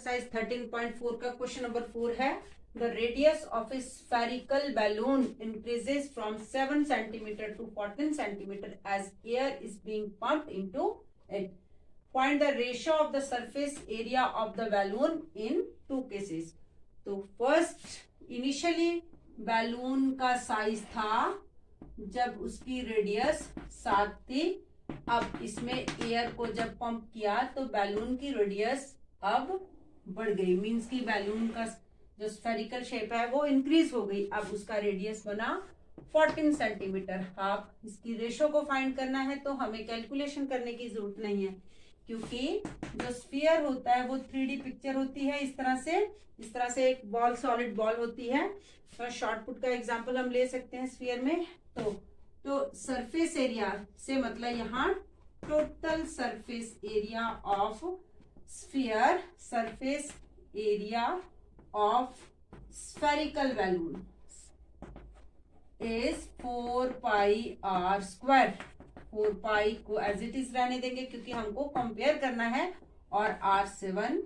Exercise 13.4 का question number 4 है the radius of a spherical balloon increases from 7 centimetre to 14 centimetre as air is being pumped into it find the ratio of the surface area of the balloon in two cases. तो first initially balloon का size था जब उसकी radius 7 थी। अब इसमें air को जब पंप किया तो बैलून की रेडियस अब बढ़ गई, मींस की बैलून का जो स्फेरिकल शेप है वो इंक्रीज हो गई। अब उसका रेडियस बना 14 सेंटीमीटर। आप इसकी रेशो को फाइंड करना है तो हमें कैलकुलेशन करने की जरूरत नहीं है, क्योंकि जो स्फीयर होता है वो 3D पिक्चर होती है। इस तरह से एक बॉल, सॉलिड बॉल होती है। तो शॉर्ट पुट का एग्जांपल हम ले सकते हैं स्फीयर में। तो सरफेस एरिया से मतलब यहाँ total surface area of sphere, surface area of spherical balloon is 4 pi r square. 4 pi को एज इट इज रहने देंगे क्योंकि हमको कंपेयर करना है, और R7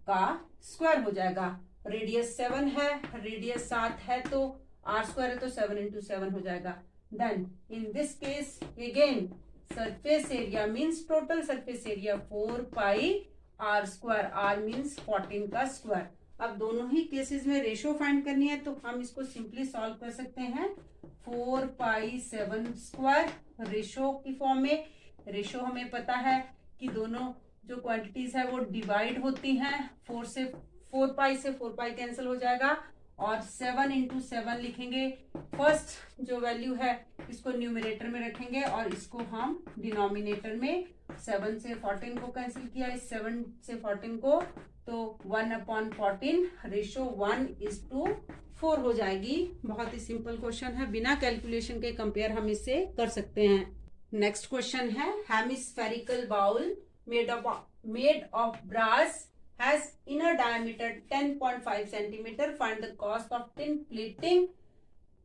का स्क्वायर हो जाएगा। रेडियस 7 है, रेडियस 7 है, तो R स्क्वायर है तो 7 इंटू 7 हो जाएगा। Then in this case again surface area means total surface area 4 pi r square, r means 14 का स्क्वायर। अब दोनों ही केसेस में रेशो फाइंड करनी है तो हम इसको सिंपली सॉल्व कर सकते हैं। 4 पाई 7 स्क्वायर रेशो की फॉर्म में। रेशो हमें पता है कि दोनों जो क्वांटिटीज है वो डिवाइड होती हैं। 4 पाई से 4 पाई कैंसिल हो जाएगा और 7 इंटू 7 लिखेंगे। फर्स्ट जो वैल्यू है इसको न्यूमरेटर में रखेंगे और इसको हम डिनोमिनेटर में। 7 से 14 को कैंसिल किया, इस 7 से 14 को, तो 1/14 रेशो 1:4 हो जाएगी। बहुत ही सिंपल क्वेश्चन है, बिना कैलकुलेशन के कंपेयर हम इससे कर सकते हैं। नेक्स्ट क्वेश्चन है hemispherical bowl made of brass has inner diameter 10.5 centimeter. Find the cost of tin plating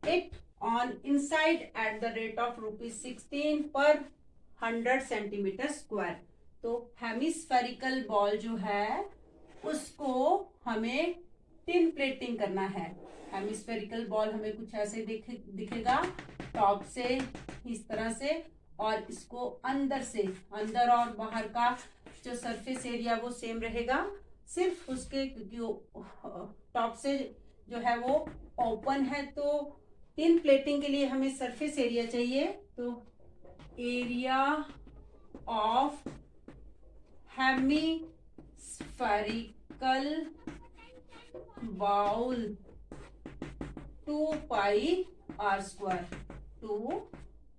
it on inside at the rate of ₹16 per 100 centimeter square. तो हेमिस्फेरिकल बॉल जो है उसको हमें टिन प्लेटिंग करना है। Hemispherical ball हमें कुछ ऐसे दिखेगा, टॉप से इस तरह से, और इसको अंदर और बाहर का जो सरफेस एरिया वो सेम रहेगा, सिर्फ उसके क्योंकि टॉप से जो है वो ओपन है। तो टिन प्लेटिंग के लिए हमें सरफेस एरिया चाहिए, तो area of hemispherical bowl 2 pi r square. 2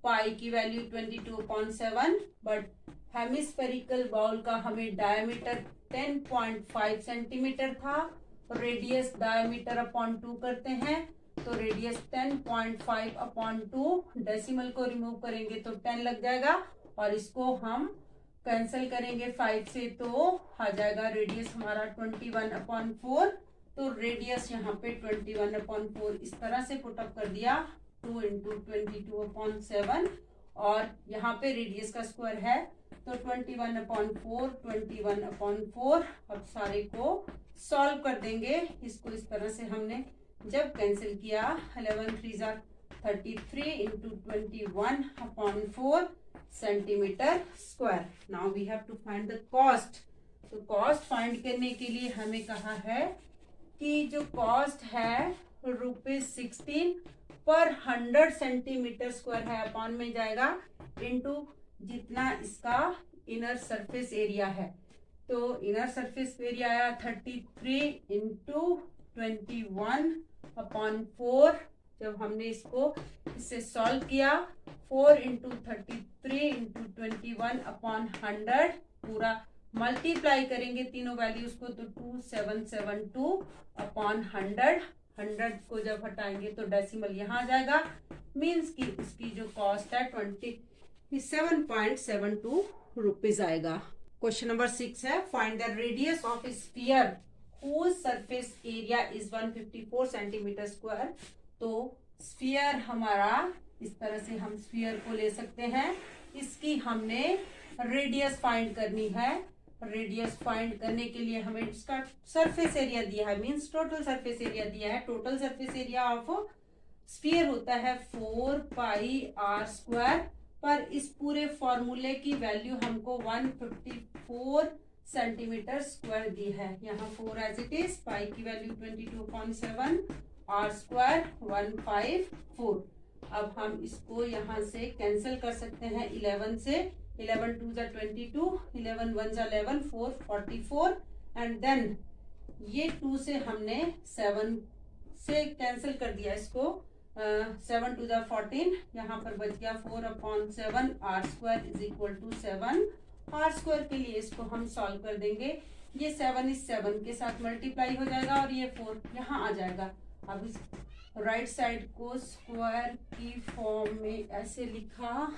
pi की वैल्यू 22/7, बट हेमिस्फेरिकल बाउल का हमें डायमीटर 10.5 सेंटीमीटर था। रेडियस डायमीटर अपॉन 2 करते हैं, तो रेडियस 10.5/2, डेसिमल को रिमूव करेंगे तो 10 लग जाएगा, और इसको हम कैंसिल करेंगे 5 से तो आ जाएगा रेडियस हमारा 21/4। तो रेडियस यहाँ पे 21/4 इस तरह से पुटअप कर दिया, 2 इंटू 22/7, और यहाँ पे रेडियस का स्क्वायर है तो 21/4। अब सारे को सॉल्व कर देंगे। इसको इस तरह से हमने जब कैंसिल किया, 11 3 33 into 21/4 centimetre square. Now we have to find the cost. तो कॉस्ट फाइंड करने के लिए हमें कहा है कि जो कॉस्ट है ₹16 पर 100 सेंटीमीटर स्क्वायर है, अपॉन में जाएगा इनटू जितना इसका इनर सरफेस एरिया है। तो इनर सरफेस एरिया आया 33 इंटू 21/4। जब हमने इससे सॉल्व किया, 4 इंटू 33 इंटू 21/100 पूरा मल्टीप्लाई करेंगे तीनों वैल्यूज को, तो 2772/100। 100 को जब हटाएंगे तो डेसिमल यहाँ आ जाएगा, मीन्स की उसकी जो कॉस्ट है 27.72 रुपीज आएगा। क्वेश्चन नंबर 6 है find the radius of A sphere whose surface area is 154 centimetre square. तो स्फीयर हमारा, इस तरह से हम स्फीयर को ले सकते हैं, इसकी हमने रेडियस फाइंड करनी है। रेडियस फाइंड करने के लिए हमें इसका सरफेस एरिया दिया है, मींस टोटल सरफेस एरिया दिया है। Total surface area of sphere होता है 4πr², पर इस पूरे फॉर्मूले की वैल्यू हमको 154 सेंटीमीटर स्क्वायर दी है। यहाँ 4 एज इट इज, पाई की वैल्यू 22.7, r² 154। अब हम इसको यहाँ से कैंसिल कर सकते हैं 11 से, 11 2 जा 22, 11 1 जा 11, 4 44, एंड देन ये 2 से हमने 7 से कैंसिल कर दिया इसको, 7 2 जा 14, यहाँ पर बच गया 4/7, r² is equal to 7। r² के लिए इसको हम सॉल्व कर देंगे, ये 7 इस 7 के साथ मल्टीप्लाई हो जाएगा और ये 4 यहाँ आ जाएगा। अब इस राइट साइड को स्क्वायर की फॉर्म में ऐसे लिखा,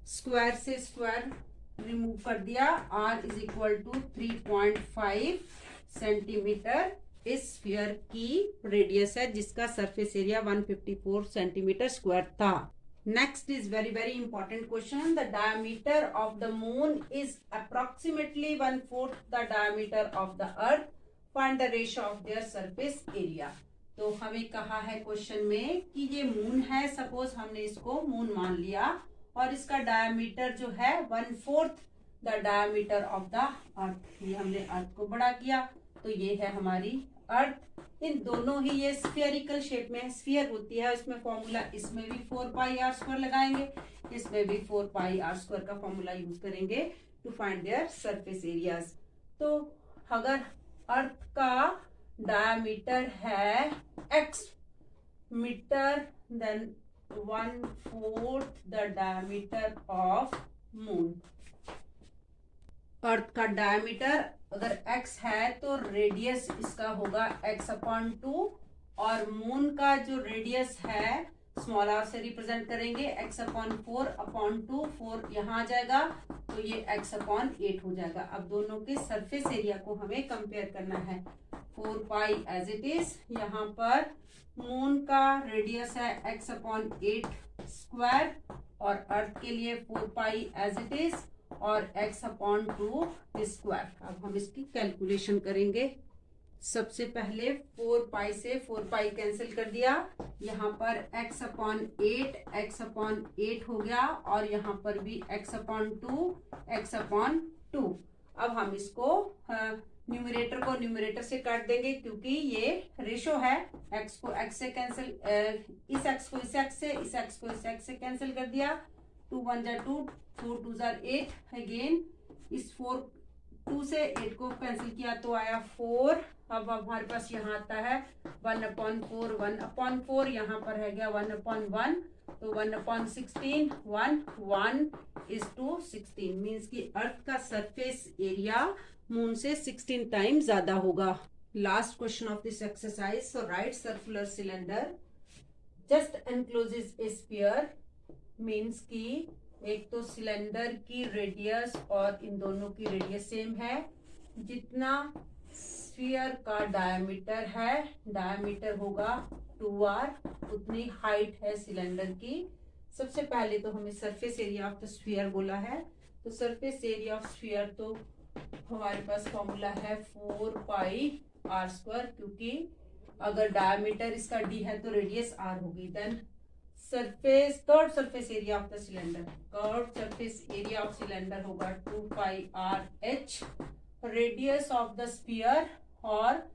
स्क्वायर से स्क्वायर रिमूव कर दिया, r is equal to 3.5 centimetre इस स्फीयर की रेडियस है, जिसका सरफेस एरिया 154 सेंटीमीटर स्क्वायर था। Next is very very important question, the diameter of the moon is approximately 1/4 the diameter of the earth, find the ratio of their surface area. तो हमें कहा है question में कि ये मून है, suppose हमने इसको मून मान लिया, और इसका डायमीटर जो है 1/4 द डायमीटर ऑफ द अर्थ। ये हमने अर्थ को बड़ा किया, तो ये है हमारी अर्थ। इन दोनों ही ये स्फीयरिकल शेप में स्फीयर होती है, इसमें फॉर्मूला, इसमें भी 4πr² लगाएंगे, इसमें भी 4πr² का फॉर्मूला यूज करेंगे to find their surface areas. तो अगर अर्थ का डायमीटर है x metre, then 1/4 the diameter of moon. Earth का डायमीटर अगर x है तो रेडियस इसका होगा x/2, और मून का जो रेडियस है स्मॉल r से रिप्रेजेंट करेंगे, x/4/2, 4 यहाँ आ जाएगा, तो ये x/8 हो जाएगा। अब दोनों के सरफेस एरिया को हमें कंपेयर करना है। 4π एज इट इज, यहाँ पर मून का रेडियस है x/8 स्क्वायर, और अर्थ के लिए 4π एज इट इज, और x/2 स्क्वायर। अब हम इसकी कैलकुलेशन करेंगे। सबसे पहले 4π से 4π कैंसिल कर दिया, यहाँ पर x/8 हो गया, और यहाँ पर भी x/2। अब हम इसको न्यूमरेटर को न्यूमरेटर से काट देंगे, क्योंकि ये रेशो है। x को x से कैंसिल, इस x को इस x से, इस x को इस x से कैंसिल कर दिया, 2 1 जा 2, 4 2 जा 8, अगेन इस 2 से 8 को कैंसिल किया तो आया 4। अब हमारे पास यहाँ आता है 1/4, 1/4, यहाँ पर है गया 1/1, तो 1/16, 1 is to 16, मीन्स कि अर्थ का सरफेस एरिया मून से 16 टाइम ज्यादा होगा। Last question of this exercise, so right circular cylinder just encloses A sphere, means कि एक तो सिलेंडर की रेडियस और इन दोनों की रेडियस सेम है। जितना स्फीयर का डायमीटर है, डायमीटर होगा 2r, उतनी हाइट है सिलेंडर की। सबसे पहले तो हमें surface area of the sphere बोला है, तो सरफेस एरिया ऑफ स्फीयर तो हमारे पास फॉर्मूला है 4πr², क्योंकि अगर डायमीटर इसका d है तो रेडियस r होगी। Then surface, curve surface area of the cylinder, curve surface area of cylinder होगा 2πrh। Radius of the sphere और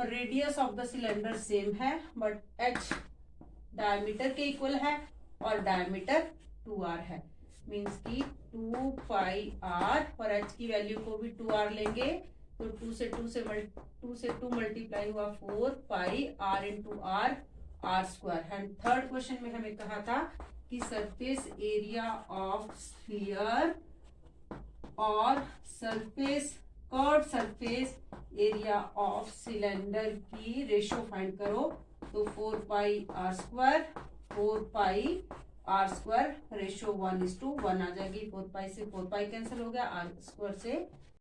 radius of the cylinder same है, बट h डायमीटर के इक्वल है और डायमीटर 2r है, means कि 2πr, और h की वैल्यू को भी 2r लेंगे, तो 2 से 2 मल्टीप्लाई हुआ 4πr into r, r²। And third question में हमें कहा था कि सरफेस एरिया ऑफ स्फीयर और curved surface area of cylinder की रेशियो फाइंड करो, तो 4πr², 4πr² रेशियो 1:1 आ जाएगी। 4π से 4π कैंसिल हो गया, r² से